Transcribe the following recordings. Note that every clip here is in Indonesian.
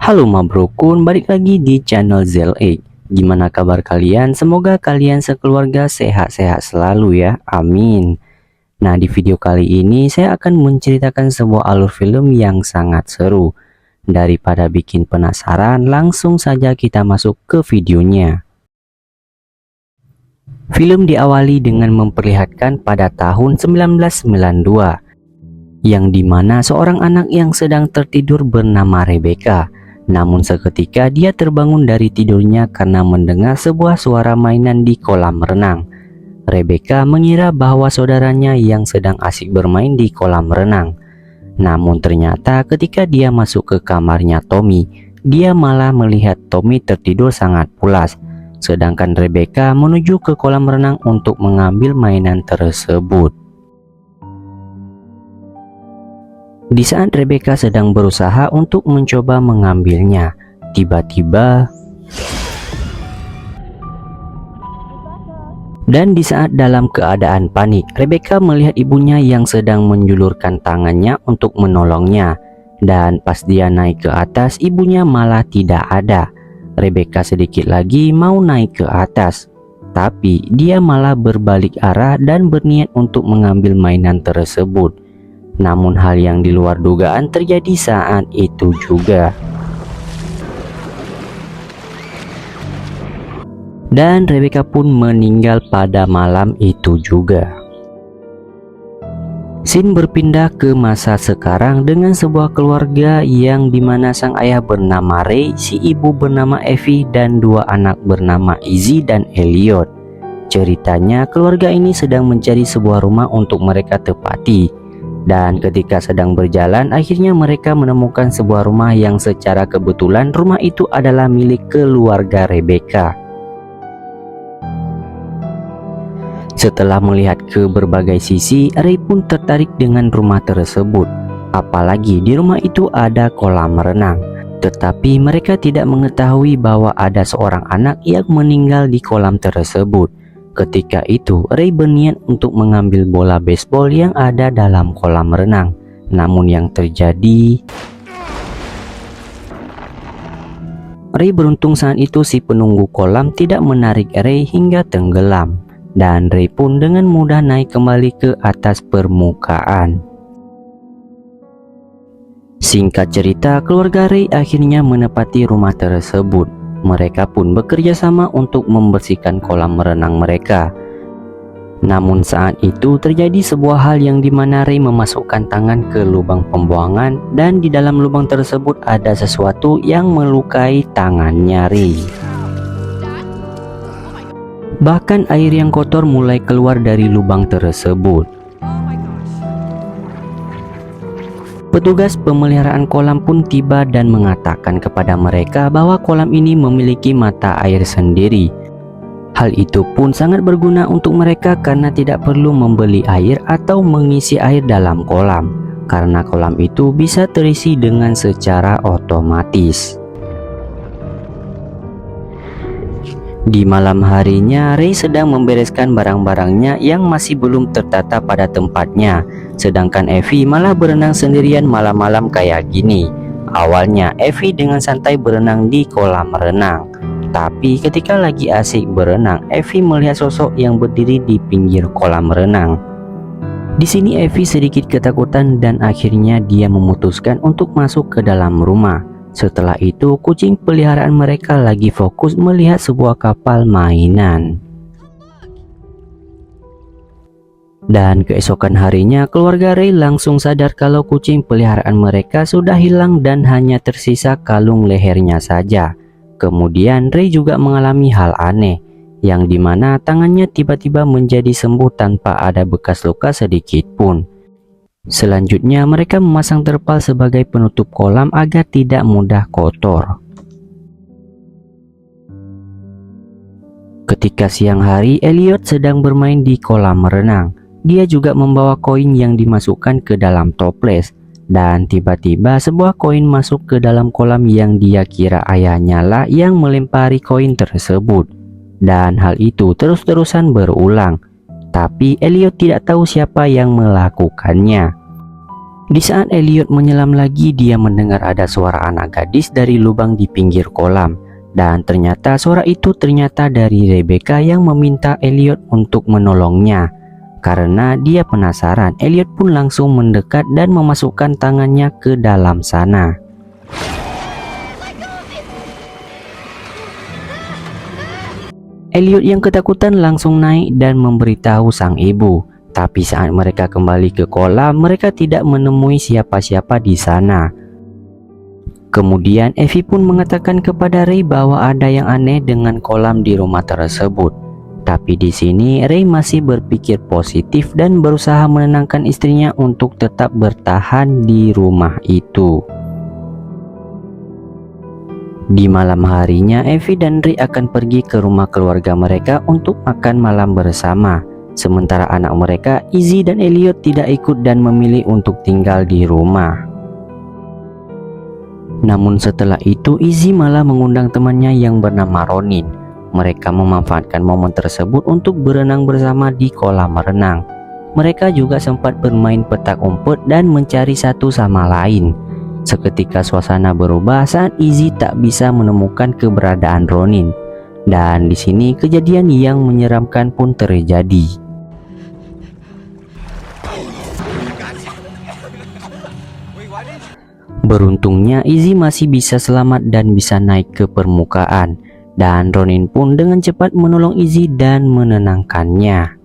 Halo Mabrokun, balik lagi di channel Zel8. Gimana kabar kalian? Semoga kalian sekeluarga sehat-sehat selalu ya, amin. Nah, di video kali ini saya akan menceritakan sebuah alur film yang sangat seru. Daripada bikin penasaran, langsung saja kita masuk ke videonya. Film diawali dengan memperlihatkan pada tahun 1992, yang dimana seorang anak yang sedang tertidur bernama Rebecca. Namun seketika dia terbangun dari tidurnya karena mendengar sebuah suara mainan di kolam renang. Rebecca mengira bahwa saudaranya yang sedang asik bermain di kolam renang. Namun ternyata ketika dia masuk ke kamarnya Tommy, dia malah melihat Tommy tertidur sangat pulas. Sedangkan Rebecca menuju ke kolam renang untuk mengambil mainan tersebut. Di saat Rebecca sedang berusaha untuk mencoba mengambilnya, tiba-tiba dan di saat dalam keadaan panik, Rebecca melihat ibunya yang sedang menjulurkan tangannya untuk menolongnya. Dan pas dia naik ke atas, ibunya malah tidak ada. Rebecca sedikit lagi mau naik ke atas, tapi dia malah berbalik arah dan berniat untuk mengambil mainan tersebut. Namun hal yang di luar dugaan terjadi saat itu juga. Dan Rebecca pun meninggal pada malam itu juga. Scene berpindah ke masa sekarang dengan sebuah keluarga yang dimana sang ayah bernama Ray, si ibu bernama Effie, dan dua anak bernama Izzy dan Elliot. Ceritanya keluarga ini sedang mencari sebuah rumah untuk mereka tepati. Dan ketika sedang berjalan, akhirnya mereka menemukan sebuah rumah yang secara kebetulan rumah itu adalah milik keluarga Rebecca. Setelah melihat ke berbagai sisi, Ray pun tertarik dengan rumah tersebut. Apalagi di rumah itu ada kolam renang. Tetapi mereka tidak mengetahui bahwa ada seorang anak yang meninggal di kolam tersebut. Ketika itu, Ray berniat untuk mengambil bola baseball yang ada dalam kolam renang. Namun yang terjadi, Ray beruntung saat itu si penunggu kolam tidak menarik Ray hingga tenggelam. Dan Ray pun dengan mudah naik kembali ke atas permukaan. Singkat cerita, keluarga Ray akhirnya menepati rumah tersebut. Mereka pun bekerja sama untuk membersihkan kolam renang mereka. Namun saat itu terjadi sebuah hal yang dimana Ray memasukkan tangan ke lubang pembuangan, dan di dalam lubang tersebut ada sesuatu yang melukai tangannya Ray. Bahkan air yang kotor mulai keluar dari lubang tersebut. Petugas pemeliharaan kolam pun tiba dan mengatakan kepada mereka bahwa kolam ini memiliki mata air sendiri. Hal itu pun sangat berguna untuk mereka karena tidak perlu membeli air atau mengisi air dalam kolam, karena kolam itu bisa terisi dengan secara otomatis. Di malam harinya, Ray sedang membereskan barang-barangnya yang masih belum tertata pada tempatnya. Sedangkan Effie malah berenang sendirian malam-malam kayak gini. Awalnya Effie dengan santai berenang di kolam renang. Tapi ketika lagi asik berenang, Effie melihat sosok yang berdiri di pinggir kolam renang. Di sini Effie sedikit ketakutan dan akhirnya dia memutuskan untuk masuk ke dalam rumah. Setelah itu, kucing peliharaan mereka lagi fokus melihat sebuah kapal mainan. Dan keesokan harinya, keluarga Ray langsung sadar kalau kucing peliharaan mereka sudah hilang dan hanya tersisa kalung lehernya saja. Kemudian Ray juga mengalami hal aneh, yang dimana tangannya tiba-tiba menjadi sembuh tanpa ada bekas luka sedikit pun. Selanjutnya mereka memasang terpal sebagai penutup kolam agar tidak mudah kotor. Ketika siang hari, Elliot sedang bermain di kolam renang. Dia juga membawa koin yang dimasukkan ke dalam toples. Dan tiba-tiba sebuah koin masuk ke dalam kolam yang dia kira ayahnya lah yang melempari koin tersebut. Dan hal itu terus-terusan berulang. Tapi Elliot tidak tahu siapa yang melakukannya. Di saat Elliot menyelam lagi, dia mendengar ada suara anak gadis dari lubang di pinggir kolam. Dan ternyata suara itu dari Rebecca yang meminta Elliot untuk menolongnya. Karena dia penasaran, Elliot pun langsung mendekat dan memasukkan tangannya ke dalam sana. Elliot yang ketakutan langsung naik dan memberitahu sang ibu. Tapi saat mereka kembali ke kolam, mereka tidak menemui siapa-siapa di sana. Kemudian Effie pun mengatakan kepada Ray bahwa ada yang aneh dengan kolam di rumah tersebut. Tapi di sini Ray masih berpikir positif dan berusaha menenangkan istrinya untuk tetap bertahan di rumah itu. Di malam harinya, Effie dan Ray akan pergi ke rumah keluarga mereka untuk makan malam bersama. Sementara anak mereka, Izzy dan Elliot, tidak ikut dan memilih untuk tinggal di rumah. Namun setelah itu, Izzy malah mengundang temannya yang bernama Ronin. Mereka memanfaatkan momen tersebut untuk berenang bersama di kolam renang. Mereka juga sempat bermain petak umpet dan mencari satu sama lain. Seketika suasana berubah saat Izzy tak bisa menemukan keberadaan Ronin. Dan di sini kejadian yang menyeramkan pun terjadi. Beruntungnya Izzy masih bisa selamat dan bisa naik ke permukaan. Dan Ronin pun dengan cepat menolong Izzy dan menenangkannya.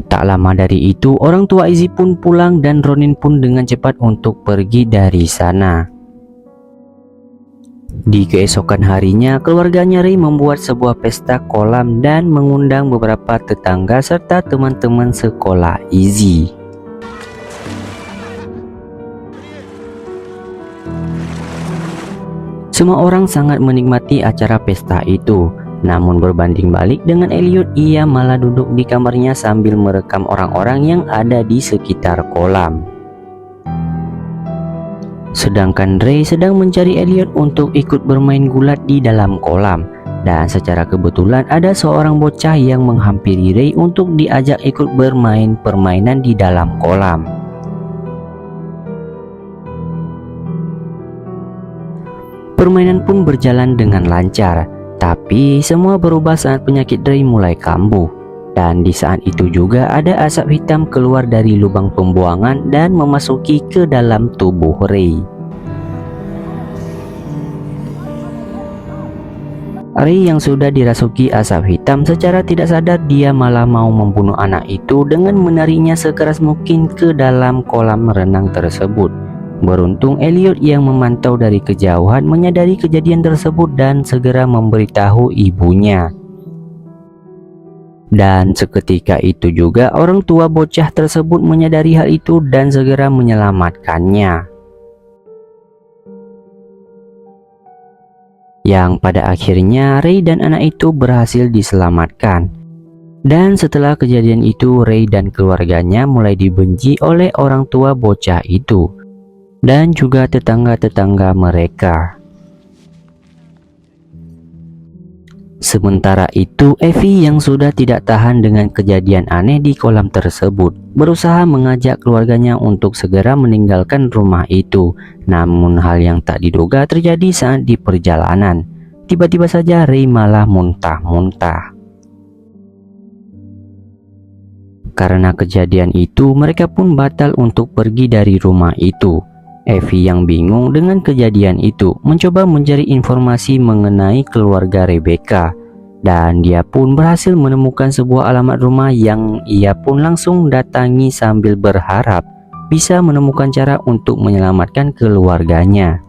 Tak lama dari itu, orang tua Izzy pun pulang dan Ronin pun dengan cepat untuk pergi dari sana. Di keesokan harinya, keluarganya Ray membuat sebuah pesta kolam dan mengundang beberapa tetangga serta teman-teman sekolah Izzy. Semua orang sangat menikmati acara pesta itu. Namun berbanding balik dengan Elliot, ia malah duduk di kamarnya sambil merekam orang-orang yang ada di sekitar kolam. Sedangkan Ray sedang mencari Elliot untuk ikut bermain gulat di dalam kolam. Dan secara kebetulan ada seorang bocah yang menghampiri Ray untuk diajak ikut bermain permainan di dalam kolam. Permainan pun berjalan dengan lancar. Tapi semua berubah saat penyakit Ray mulai kambuh. Dan di saat itu juga ada asap hitam keluar dari lubang pembuangan dan memasuki ke dalam tubuh Ray. Ray yang sudah dirasuki asap hitam, secara tidak sadar dia malah mau membunuh anak itu dengan menariknya sekeras mungkin ke dalam kolam renang tersebut. Beruntung Elliot yang memantau dari kejauhan menyadari kejadian tersebut dan segera memberitahu ibunya. Dan seketika itu juga orang tua bocah tersebut menyadari hal itu dan segera menyelamatkannya. Yang pada akhirnya Ray dan anak itu berhasil diselamatkan. Dan setelah kejadian itu, Ray dan keluarganya mulai dibenci oleh orang tua bocah itu dan juga tetangga-tetangga mereka. Sementara itu, Effie yang sudah tidak tahan dengan kejadian aneh di kolam tersebut berusaha mengajak keluarganya untuk segera meninggalkan rumah itu. Namun hal yang tak diduga terjadi saat di perjalanan. Tiba-tiba saja Ray malah muntah-muntah. Karena kejadian itu, mereka pun batal untuk pergi dari rumah itu. Effie yang bingung dengan kejadian itu mencoba mencari informasi mengenai keluarga Rebecca, dan dia pun berhasil menemukan sebuah alamat rumah yang ia pun langsung datangi sambil berharap bisa menemukan cara untuk menyelamatkan keluarganya.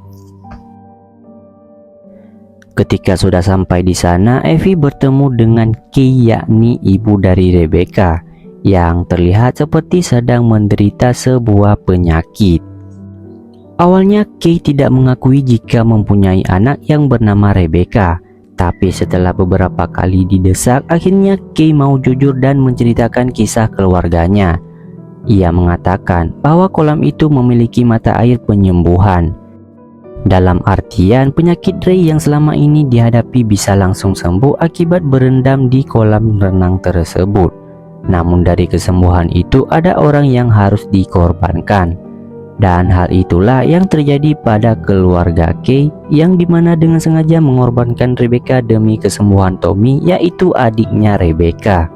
Ketika sudah sampai di sana, Effie bertemu dengan Kay, yakni ibu dari Rebecca, yang terlihat seperti sedang menderita sebuah penyakit. Awalnya Kay tidak mengakui jika mempunyai anak yang bernama Rebecca, tapi setelah beberapa kali didesak, akhirnya Kay mau jujur dan menceritakan kisah keluarganya. Ia mengatakan bahwa kolam itu memiliki mata air penyembuhan. Dalam artian penyakit Ray yang selama ini dihadapi bisa langsung sembuh akibat berendam di kolam renang tersebut. Namun dari kesembuhan itu ada orang yang harus dikorbankan. Dan hal itulah yang terjadi pada keluarga Kay, yang dimana dengan sengaja mengorbankan Rebecca demi kesembuhan Tommy, yaitu adiknya Rebecca.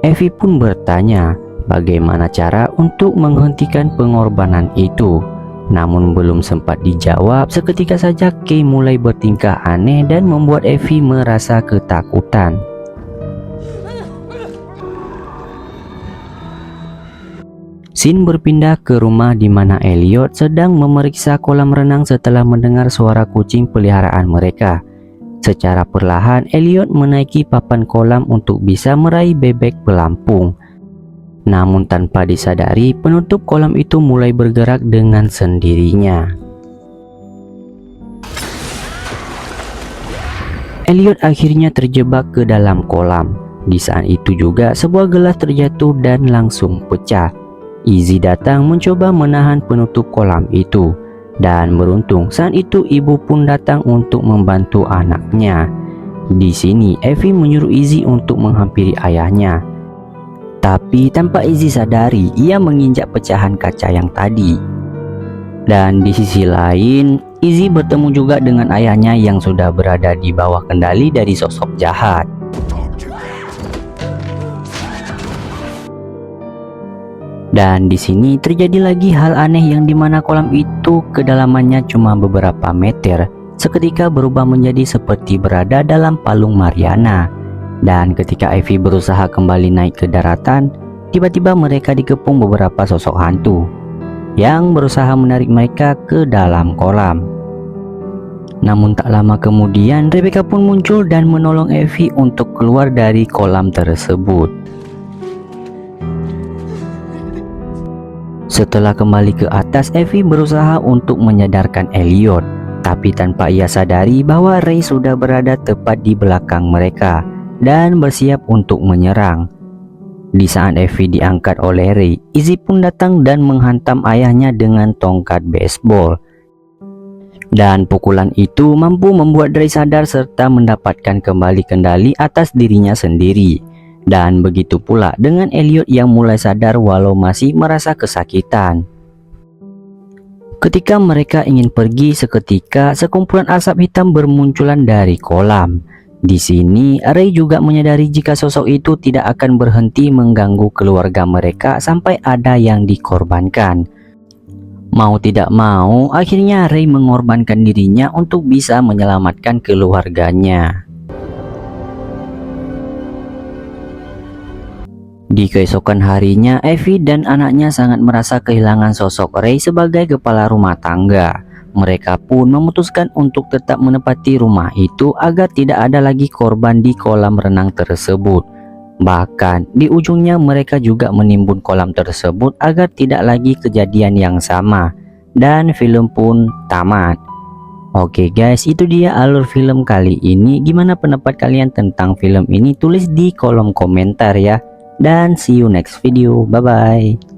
Evie pun bertanya bagaimana cara untuk menghentikan pengorbanan itu. Namun belum sempat dijawab, seketika saja Kay mulai bertingkah aneh dan membuat Evie merasa ketakutan. Scene berpindah ke rumah di mana Elliot sedang memeriksa kolam renang setelah mendengar suara kucing peliharaan mereka. Secara perlahan, Elliot menaiki papan kolam untuk bisa meraih bebek pelampung. Namun tanpa disadari, penutup kolam itu mulai bergerak dengan sendirinya. Elliot akhirnya terjebak ke dalam kolam. Di saat itu juga sebuah gelas terjatuh dan langsung pecah. Izzy datang mencoba menahan penutup kolam itu, dan beruntung saat itu ibu pun datang untuk membantu anaknya. Di sini Evie menyuruh Izzy untuk menghampiri ayahnya. Tapi tanpa Izzy sadari, ia menginjak pecahan kaca yang tadi. Dan di sisi lain, Izzy bertemu juga dengan ayahnya yang sudah berada di bawah kendali dari sosok jahat. Dan di sini terjadi lagi hal aneh yang dimana kolam itu kedalamannya cuma beberapa meter, seketika berubah menjadi seperti berada dalam palung Mariana. Dan ketika Evie berusaha kembali naik ke daratan, tiba-tiba mereka dikepung beberapa sosok hantu yang berusaha menarik mereka ke dalam kolam. Namun tak lama kemudian Rebecca pun muncul dan menolong Evie untuk keluar dari kolam tersebut. Setelah kembali ke atas, Evie berusaha untuk menyadarkan Elliot, tapi tanpa ia sadari bahwa Ray sudah berada tepat di belakang mereka dan bersiap untuk menyerang. Di saat Evie diangkat oleh Ray, Izzy pun datang dan menghantam ayahnya dengan tongkat baseball. Dan pukulan itu mampu membuat Ray sadar serta mendapatkan kembali kendali atas dirinya sendiri. Dan begitu pula dengan Elliot yang mulai sadar walau masih merasa kesakitan. Ketika mereka ingin pergi, seketika sekumpulan asap hitam bermunculan dari kolam. Di sini Ray juga menyadari jika sosok itu tidak akan berhenti mengganggu keluarga mereka sampai ada yang dikorbankan. Mau tidak mau, akhirnya Ray mengorbankan dirinya untuk bisa menyelamatkan keluarganya. Di keesokan harinya, Evie dan anaknya sangat merasa kehilangan sosok Ray sebagai kepala rumah tangga. Mereka pun memutuskan untuk tetap menempati rumah itu agar tidak ada lagi korban di kolam renang tersebut. Bahkan di ujungnya mereka juga menimbun kolam tersebut agar tidak lagi kejadian yang sama. Dan film pun tamat. Oke guys, itu dia alur film kali ini. Gimana pendapat kalian tentang film ini? Tulis di kolom komentar ya. Dan see you next video. Bye bye.